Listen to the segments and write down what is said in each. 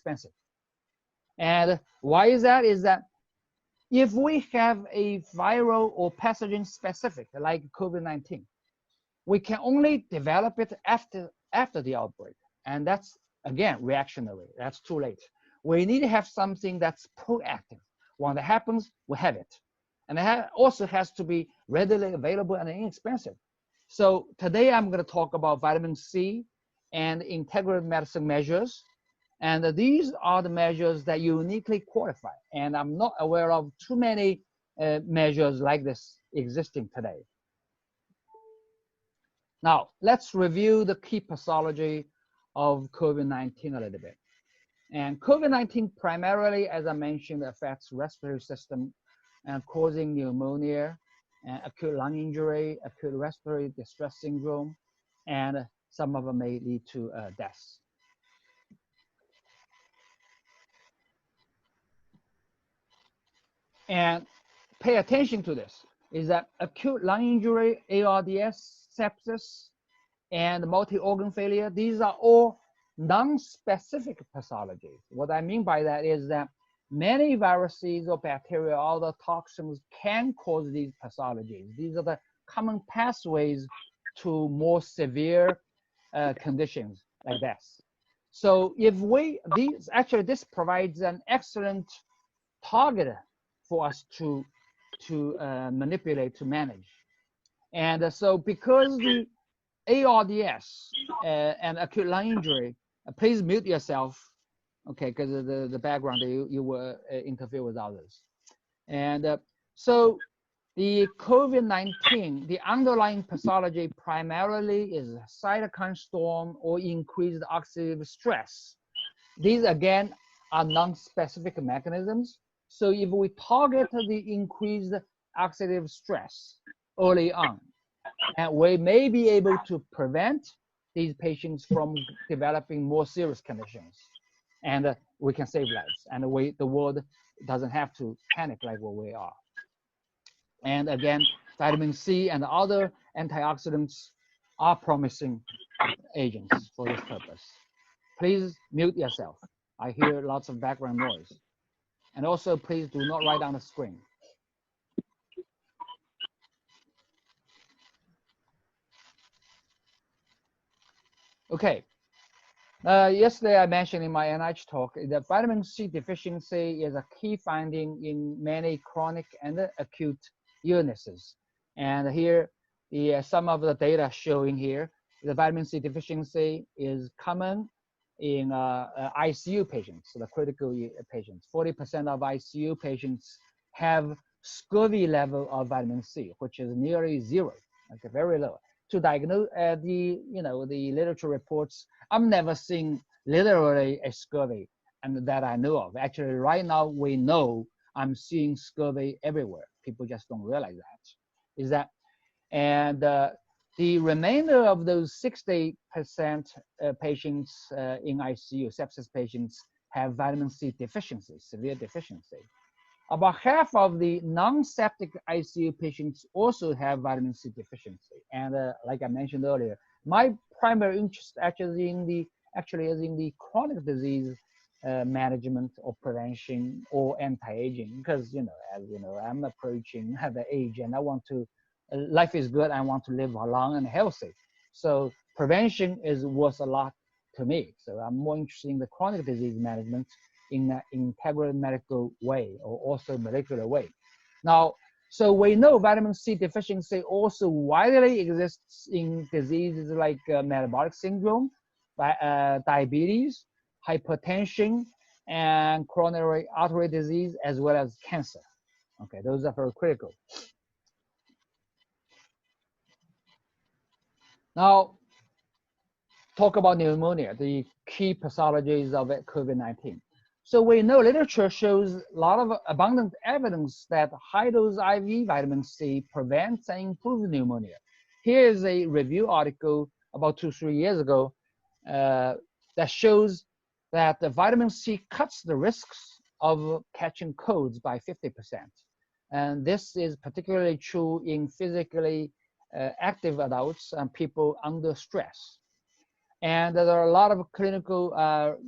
inexpensive. And why is that? Is that if we have a viral or pathogen specific like COVID-19, we can only develop it after the outbreak. And that's, again, reactionary. That's too late. We need to have something that's proactive. When it happens, we have it. And it also has to be readily available and inexpensive. So today I'm going to talk about vitamin C and integrative medicine measures. And these are the measures that uniquely qualify. And I'm not aware of too many measures like this existing today. Now, let's review the key pathology of COVID-19 a little bit. And COVID-19 primarily, as I mentioned, affects respiratory system and causing pneumonia, and acute lung injury, acute respiratory distress syndrome, and some of them may lead to deaths. And pay attention to this, is that acute lung injury, ARDS, sepsis, and multi-organ failure, these are all non-specific pathologies. What I mean by that is that many viruses or bacteria, other toxins can cause these pathologies. These are the common pathways to more severe conditions like this. So if this provides an excellent target for us to manipulate, to manage. And so because the ARDS and acute lung injury, please mute yourself, okay, because the background, you will interfere with others. And so the COVID-19, the underlying pathology primarily is cytokine storm or increased oxidative stress. These, again, are non-specific mechanisms. So if we target the increased oxidative stress early on, and we may be able to prevent these patients from developing more serious conditions. And we can save lives. And the world doesn't have to panic like what we are. And again, vitamin C and other antioxidants are promising agents for this purpose. Please mute yourself. I hear lots of background noise. And also, please do not write on the screen. Okay. Yesterday, I mentioned in my NIH talk that vitamin C deficiency is a key finding in many chronic and acute illnesses. And here, some of the data showing here, the vitamin C deficiency is common in ICU patients, so the critical patients. 40% of ICU patients have scurvy level of vitamin C, which is nearly zero, okay, very low. To diagnose the literature reports, I've never seen literally a scurvy and that I know of. Actually, right now we know I'm seeing scurvy everywhere. People just don't realize that. And the remainder of those 60% patients in ICU, sepsis patients, have vitamin C deficiency, severe deficiency. About half of the non-septic ICU patients also have vitamin C deficiency. And like I mentioned earlier, my primary interest actually is in the chronic disease management or prevention or anti-aging, because as you know, I'm approaching the age and I want to, life is good, I want to live long and healthy. So prevention is worth a lot to me. So I'm more interested in the chronic disease management in an integral medical way or also molecular way. Now, so we know vitamin C deficiency also widely exists in diseases like metabolic syndrome, diabetes, hypertension, and coronary artery disease, as well as cancer. Okay, those are very critical. Now, talk about pneumonia, the key pathologies of COVID-19. So we know literature shows a lot of abundant evidence that high-dose IV vitamin C prevents and improves pneumonia. Here is a review article about 2-3 years ago that shows that the vitamin C cuts the risks of catching colds by 50%. And this is particularly true in physically active adults and people under stress. And there are a lot of clinical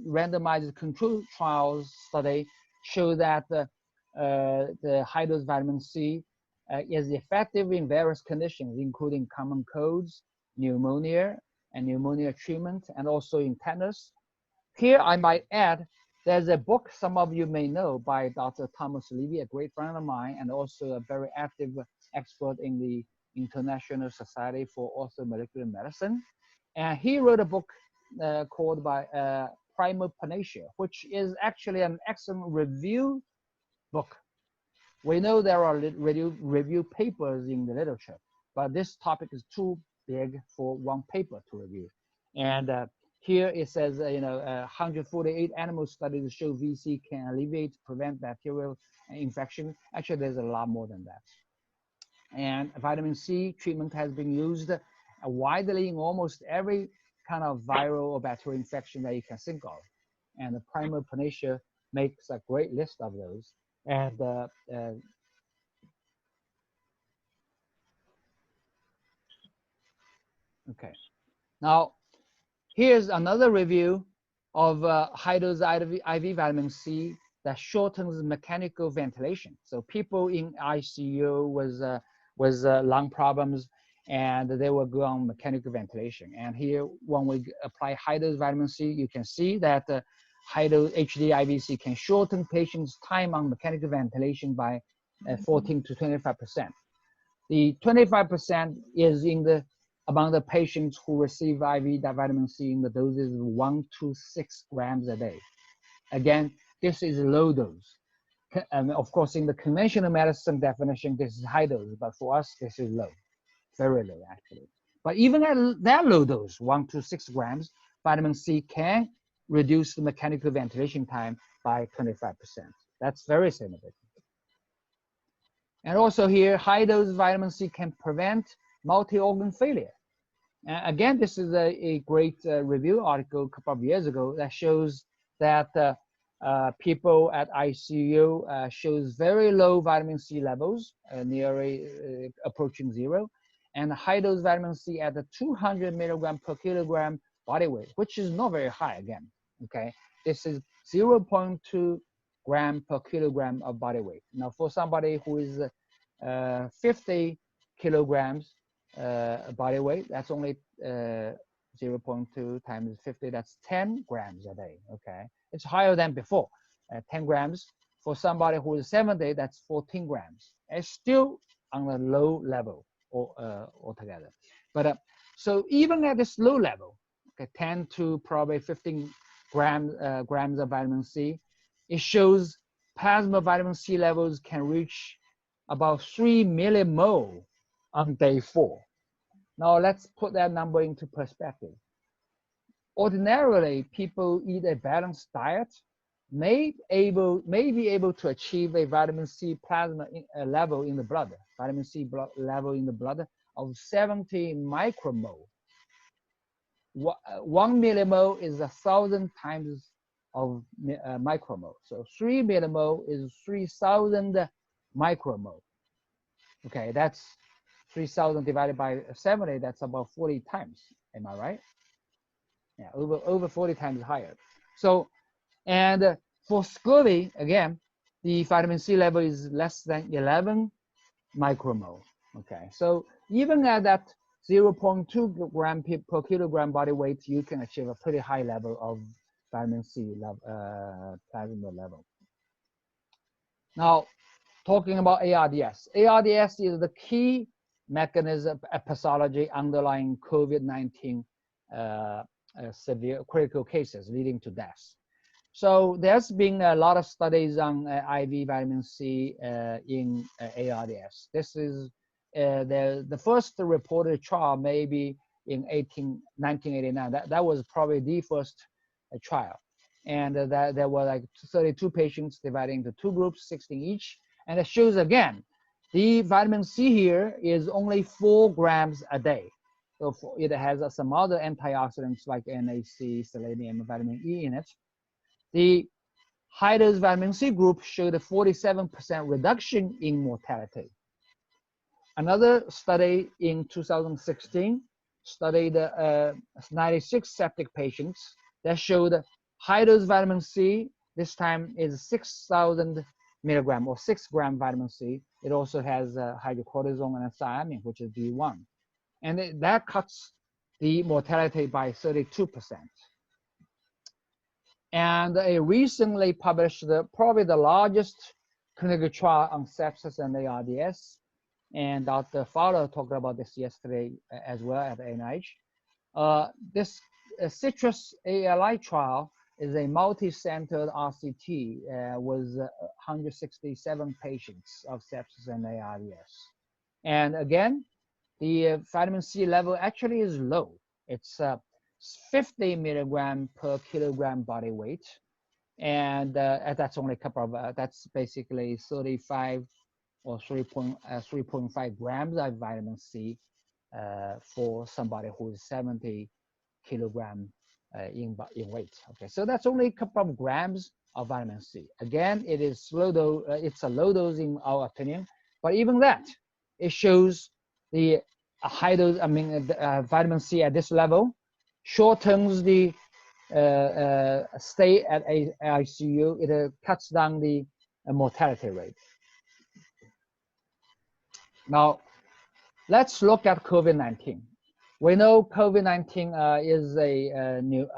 randomized control trials study show that the high-dose vitamin C is effective in various conditions, including common colds, pneumonia, and pneumonia treatment, and also in tetanus. Here, I might add, there's a book some of you may know by Dr. Thomas Levy, a great friend of mine, and also a very active expert in the International Society for Orthomolecular Medicine. And he wrote a book called Primal Panacea, which is actually an excellent review book. We know there are review papers in the literature, but this topic is too big for one paper to review. And here it says, 148 animal studies show VC can alleviate, prevent bacterial infection. Actually, there's a lot more than that. And vitamin C treatment has been used widely in almost every kind of viral or bacterial infection that you can think of. And the Primal Panacea makes a great list of those. And okay, now here's another review of high-dose IV vitamin C that shortens mechanical ventilation. So people in ICU with lung problems, and they will go on mechanical ventilation. And here, when we apply high-dose vitamin C, you can see that high-dose HD-IVC can shorten patients' time on mechanical ventilation by 14 to 25%. The 25% is among the patients who receive IV vitamin C in the doses of 1 to 6 grams a day. Again, this is low dose. Of course, in the conventional medicine definition, this is high dose, but for us, this is low, very low actually. But even at that low dose, 1 to 6 grams, vitamin C can reduce the mechanical ventilation time by 25%. That's very significant. And also here, high dose vitamin C can prevent multi-organ failure. Again, this is a great review article a couple of years ago that shows that people at ICU shows very low vitamin C levels, nearly approaching zero, and high dose vitamin C at the 200 milligram per kilogram body weight, which is not very high again, okay? This is 0.2 gram per kilogram of body weight. Now for somebody who is 50 kilograms body weight, that's only 0.2 times 50, that's 10 grams a day, okay? It's higher than before, 10 grams. For somebody who is 70, that's 14 grams. It's still on a low level altogether. But so even at this low level, okay, 10 to probably 15 grams of vitamin C, it shows plasma vitamin C levels can reach about 3 millimole on day 4. Now let's put that number into perspective. Ordinarily, people eat a balanced diet may be able to achieve a vitamin C plasma level in the blood, vitamin C level in the blood of 70 micromole. 1 millimole is 1,000 times of micromole. So 3 millimole is 3,000 micromole. Okay, that's 3,000 divided by 70, that's about 40 times. Am I right? Yeah, over 40 times higher. So, and for scurvy, again, the vitamin C level is less than 11 micromole. Okay, so even at that 0.2 gram per kilogram body weight, you can achieve a pretty high level of vitamin C plasma level. Now, talking about ARDS. ARDS is the key mechanism of pathology underlying COVID-19 severe critical cases leading to death. So there's been a lot of studies on IV vitamin C in ARDS. This is the first reported trial maybe in 1989. That was probably the first trial. And there were like 32 patients divided into 2 groups, 16 each. And it shows again, the vitamin C here is only 4 grams a day. So it has some other antioxidants like NAC, selenium, vitamin E in it. The high-dose vitamin C group showed a 47% reduction in mortality. Another study in 2016 studied 96 septic patients that showed high dose vitamin C. This time is 6,000 milligram or 6 gram vitamin C. It also has hydrocortisone and thiamine, which is B1. And that cuts the mortality by 32%. And a recently published, probably the largest clinical trial on sepsis and ARDS, and Dr. Fowler talked about this yesterday as well at NIH. This citrus ALI trial is a multi-centered RCT with 167 patients of sepsis and ARDS. And again, the vitamin C level actually is low. It's 50 milligram per kilogram body weight. And that's only a couple of, that's basically 35 or 3.5 grams of vitamin C for somebody who is 70 kilogram in weight. Okay, so that's only a couple of grams of vitamin C. Again, it is low dose, it's a low dose in our opinion, but even that, it shows the high dose, vitamin C at this level shortens the stay at ICU. It cuts down the mortality rate. Now, let's look at COVID-19. We know COVID-19 is a new,